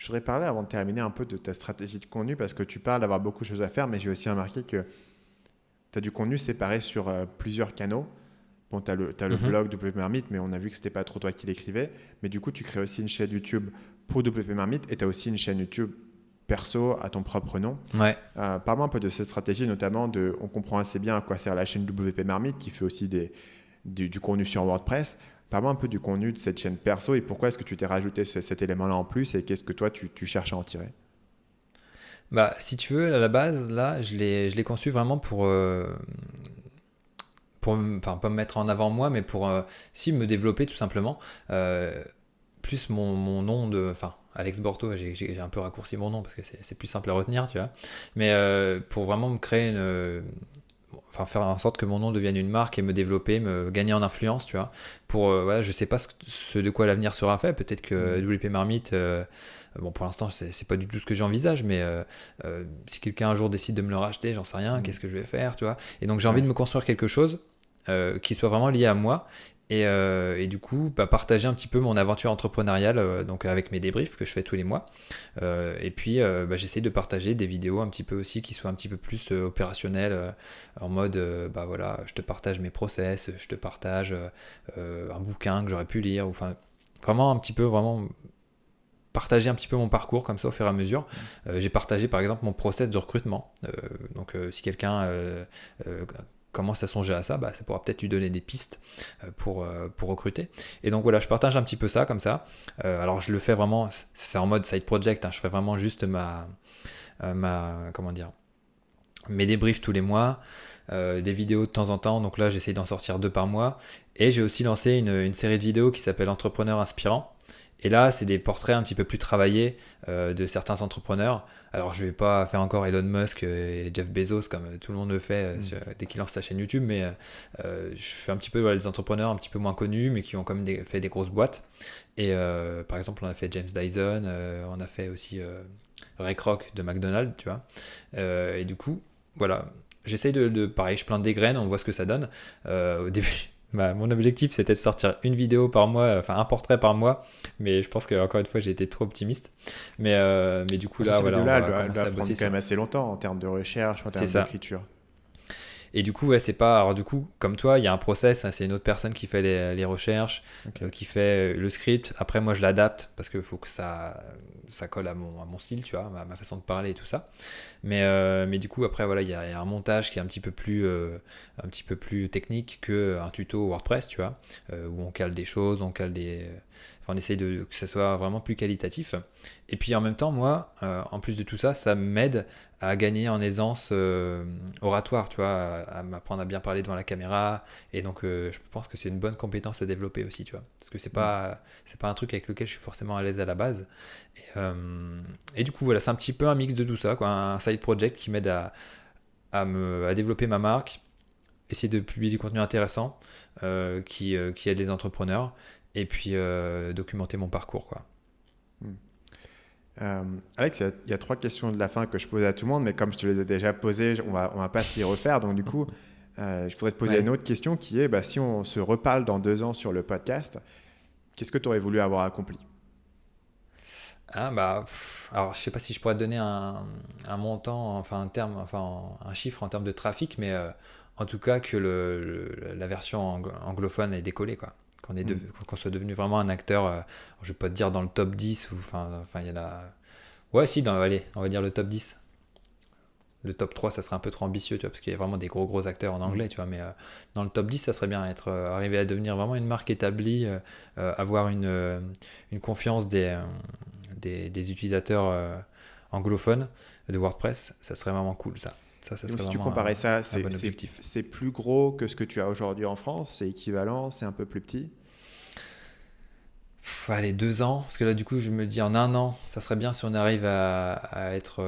Je voudrais parler avant de terminer un peu de ta stratégie de contenu parce que tu parles d'avoir beaucoup de choses à faire, mais j'ai aussi remarqué que tu as du contenu séparé sur plusieurs canaux. Bon, t'as le Mhm. blog WP Marmite, mais on a vu que c'était pas trop toi qui l'écrivais. Mais du coup, tu crées aussi une chaîne YouTube pour WP Marmite et tu as aussi une chaîne YouTube perso à ton propre nom. Ouais. Parle-moi un peu de cette stratégie, notamment on comprend assez bien à quoi sert la chaîne WP Marmite qui fait aussi du contenu sur WordPress. Parle-moi un peu du contenu de cette chaîne perso et pourquoi est-ce que tu t'es rajouté cet élément-là en plus et qu'est-ce que toi tu cherches à en tirer. Bah, si tu veux, à la base, là, je l'ai conçu vraiment enfin, pas me mettre en avant moi, mais pour, si, me développer tout simplement. Euh, Plus mon nom enfin, Alex Borto, j'ai un peu raccourci mon nom parce que c'est plus simple à retenir, tu vois. Mais pour vraiment me créer enfin, faire en sorte que mon nom devienne une marque et me développer, me gagner en influence, tu vois. Pour, voilà, je sais pas ce de quoi l'avenir sera fait. Peut-être que Hmm. WP Marmite, bon, pour l'instant, c'est pas du tout ce que j'envisage, mais si quelqu'un un jour décide de me le racheter, j'en sais rien, Hmm. qu'est-ce que je vais faire, tu vois. Et donc, j'ai envie de Ouais. me construire quelque chose qui soit vraiment lié à moi. Et du coup, bah, partager un petit peu mon aventure entrepreneuriale donc avec mes débriefs que je fais tous les mois. Et puis, bah, j'essaye de partager des vidéos un petit peu aussi qui soient un petit peu plus opérationnelles, en mode, bah voilà, je te partage mes process, je te partage un bouquin que j'aurais pu lire, ou enfin, vraiment un petit peu, vraiment partager un petit peu mon parcours comme ça au fur et à mesure. J'ai partagé par exemple mon process de recrutement. Donc si quelqu'un euh, commence à songer à ça, bah, ça pourra peut-être lui donner des pistes pour recruter. Et donc voilà, je partage un petit peu ça comme ça. Alors je le fais vraiment, c'est en mode side project, hein, je fais vraiment juste comment dire, mes débriefs tous les mois, des vidéos de temps en temps. Donc là, j'essaye d'en sortir 2 par mois. Et j'ai aussi lancé une série de vidéos qui s'appelle Entrepreneur Inspirant. Et là, c'est des portraits un petit peu plus travaillés de certains entrepreneurs. Alors, je vais pas faire encore Elon Musk et Jeff Bezos comme tout le monde le fait Hmm. dès qu'il lance sa chaîne YouTube, mais je fais un petit peu voilà, des entrepreneurs un petit peu moins connus, mais qui ont quand même fait des grosses boîtes. Et par exemple, on a fait James Dyson, on a fait aussi Ray Kroc de McDonald's, tu vois. Et du coup, voilà, j'essaye pareil, je plante des graines, on voit ce que ça donne. Au début, mon objectif c'était de sortir une vidéo par mois, enfin un portrait par mois, mais je pense que encore une fois j'ai été trop optimiste. Mais du coup Parce que là, ces voilà, on vidéos-là, va elles commencer à doivent prendre bosser quand même sur. assez longtemps en termes de recherche, en C'est termes ça. d'écriture. Et du coup, ouais, c'est pas. Alors, du coup, comme toi, il y a un process, hein, c'est une autre personne qui fait les recherches, Ok. qui fait le script. Après, moi, je l'adapte parce qu'il faut que ça colle à mon style, tu vois, ma façon de parler et tout ça. Mais du coup, après, voilà, il y a un montage qui est un petit peu plus technique qu'un tuto WordPress, tu vois, où on cale des choses, enfin, on essaye que ça soit vraiment plus qualitatif. Et puis en même temps, moi, en plus de tout ça, ça m'aide à gagner en aisance oratoire, tu vois, à m'apprendre à bien parler devant la caméra. Et donc, je pense que c'est une bonne compétence à développer aussi, tu vois, parce que c'est Hmm. pas, c'est pas un truc avec lequel je suis forcément à l'aise à la base. Et du coup, voilà, c'est un petit peu un mix de tout ça, quoi, un side project qui m'aide à développer ma marque, essayer de publier du contenu intéressant qui aide les entrepreneurs, et puis documenter mon parcours, quoi. Hmm. Alex, il y a trois questions de la fin que je pose à tout le monde, mais comme je te les ai déjà posées, on va pas se les refaire. Donc du coup, je voudrais te poser une Ouais. autre question qui est, bah, si on se reparle dans 2 ans sur le podcast, qu'est-ce que tu aurais voulu avoir accompli? Ah bah, alors je sais pas si je pourrais te donner un montant, enfin un terme, enfin un chiffre en termes de trafic, mais en tout cas que la version anglophone ait décollé, quoi. Hmm. Qu'on soit devenu vraiment un acteur, je vais pas te dire dans le top 10 ou enfin il y en a. Ouais, si, allez, on va dire le top 10. Le top 3 ça serait un peu trop ambitieux, tu vois, parce qu'il y a vraiment des gros acteurs en Hmm. anglais, tu vois, mais dans le top 10 ça serait bien arriver à devenir vraiment une marque établie, avoir une confiance des utilisateurs anglophones de WordPress, ça serait vraiment cool, ça. Ça Et donc serait si tu vraiment comparais ça, un bon objectif. c'est plus gros que ce que tu as aujourd'hui en France, c'est équivalent, c'est un peu plus petit. Allez, 2 ans, parce que là, du coup, je me dis en un an, ça serait bien si on arrive à être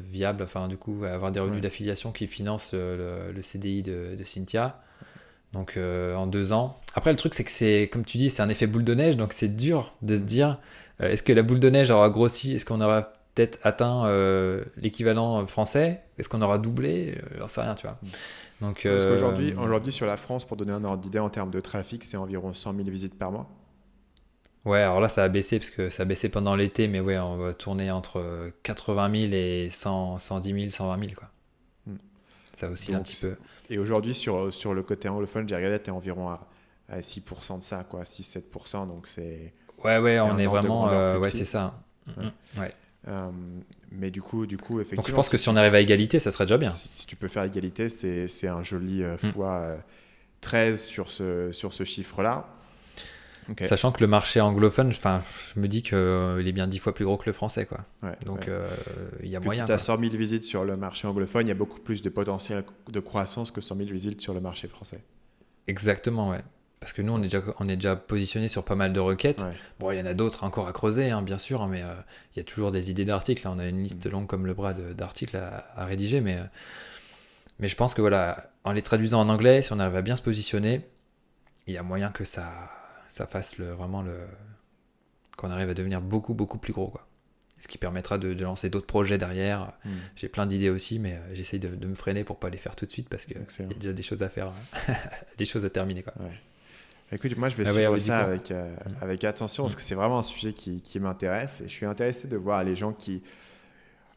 viable, enfin, du coup, à avoir des revenus Ouais. d'affiliation qui financent le CDI de Cynthia. Donc, en 2 ans. Après, le truc, c'est que comme tu dis, c'est un effet boule de neige, donc c'est dur de se Hmm. dire, est-ce que la boule de neige aura grossi? Est-ce qu'on aura peut-être atteint l'équivalent français? Est-ce qu'on aura doublé? J'en sais rien, tu vois. Hmm. Donc, Parce qu'aujourd'hui, sur la France, pour donner un ordre d'idée en termes de trafic, c'est environ 100 000 visites par mois. Ouais, alors là, ça a baissé parce que ça a baissé pendant l'été, mais ouais, on va tourner entre 80 000 et 110 000, 120 000, quoi. Hmm. Ça oscille un Donc, petit peu. et aujourd'hui, sur le côté anglophone, j'ai regardé, tu es environ à 6% de ça, quoi, 6-7%. Donc, Ouais, c'est on un est ordre de vraiment. grandeur plus Ouais, c'est petit. ça. Ouais. Ouais. Euh, mais du coup, Donc je effectivement, pense que si on arrive à égalité, ça serait déjà bien. si tu peux faire égalité, c'est un joli Mm. fois 13 sur ce chiffre-là. Ok. Sachant que le marché anglophone, enfin, je me dis qu'il est bien 10 fois plus gros que le français, quoi. Ouais, Donc ouais. il y a Que si moyen, tu as quoi. 100 000 visites sur le marché anglophone, il y a beaucoup plus de potentiel de croissance que 100 000 visites sur le marché français. Exactement, ouais. Parce que nous, Ouais. on est déjà positionné sur pas mal de requêtes. Ouais. Bon, il y en a d'autres encore à creuser, hein, bien sûr, mais il y a toujours des idées d'articles. Là, on a une liste longue comme le bras d'articles à rédiger, mais je pense que voilà, en les traduisant en anglais, si on arrive à bien se positionner, il y a moyen que ça fasse qu'on arrive à devenir beaucoup, beaucoup plus gros, quoi. Ce qui permettra de lancer d'autres projets derrière. Mm. J'ai plein d'idées aussi, mais j'essaye de me freiner pour pas les faire tout de suite parce qu'il Excellent. y a déjà des choses à faire, des choses à terminer, quoi. Ouais. Écoute, moi je vais Ah ouais, suivre vas-y, ça quoi. avec attention parce que c'est vraiment un sujet qui m'intéresse et je suis intéressé de voir les gens qui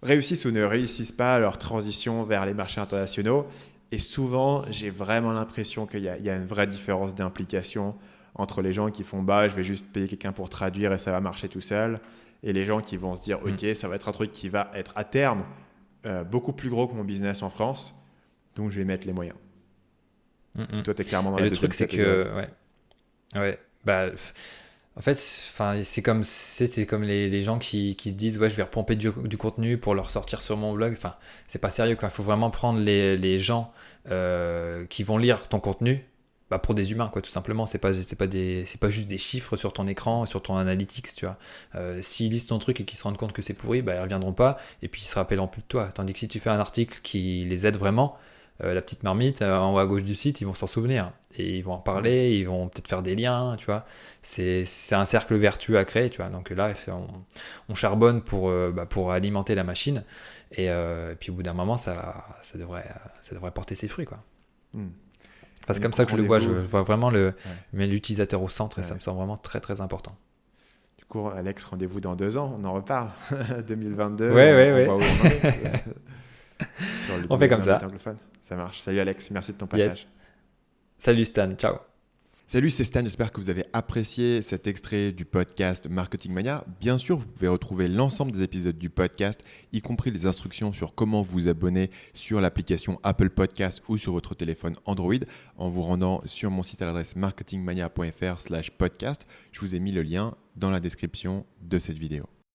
réussissent ou ne réussissent pas leur transition vers les marchés internationaux. Et souvent, j'ai vraiment l'impression qu'il y a une vraie différence d'implication entre les gens qui font bah, je vais juste payer quelqu'un pour traduire et ça va marcher tout seul, et les gens qui vont se dire ok, ça va être un truc qui va être à terme beaucoup plus gros que mon business en France, donc je vais mettre les moyens. Et toi, tu es clairement dans Et la le deuxième truc, c'est catégorie. que, ouais, bah, en fait, enfin, c'est comme les gens qui se disent, ouais, je vais repomper du contenu pour le ressortir sur mon blog. Enfin, c'est pas sérieux, quoi. Il faut vraiment prendre les gens qui vont lire ton contenu, bah, pour des humains, quoi, tout simplement. C'est pas juste des chiffres sur ton écran, sur ton analytics, tu vois. S'ils lisent ton truc et qu'ils se rendent compte que c'est pourri, bah, ils reviendront pas et puis ils se rappelleront plus de toi. Tandis que si tu fais un article qui les aide vraiment, la petite marmite en haut à gauche du site, ils vont s'en souvenir et ils vont en parler, ils vont peut-être faire des liens, tu vois. C'est un cercle vertueux à créer, tu vois. Donc là, on charbonne pour alimenter la machine et puis au bout d'un moment, ça devrait porter ses fruits, quoi. Hmm. Enfin, Et c'est du comme coup, ça que je le vois. Je rendez-vous. vois vraiment Ouais. mais l'utilisateur au centre et ça Ouais. me semble vraiment très très important. Du coup, Alex, rendez-vous dans 2 ans, on en reparle. 2022, Ouais, ouais, on voit ouais. où on en est sur le On fait comme développement ça. anglophone. Ça marche. Salut Alex, merci de ton Yes. passage. Salut Stan, ciao. Salut, c'est Stan, j'espère que vous avez apprécié cet extrait du podcast Marketing Mania. Bien sûr, vous pouvez retrouver l'ensemble des épisodes du podcast, y compris les instructions sur comment vous abonner sur l'application Apple Podcast ou sur votre téléphone Android en vous rendant sur mon site à l'adresse marketingmania.fr/podcast. Je vous ai mis le lien dans la description de cette vidéo.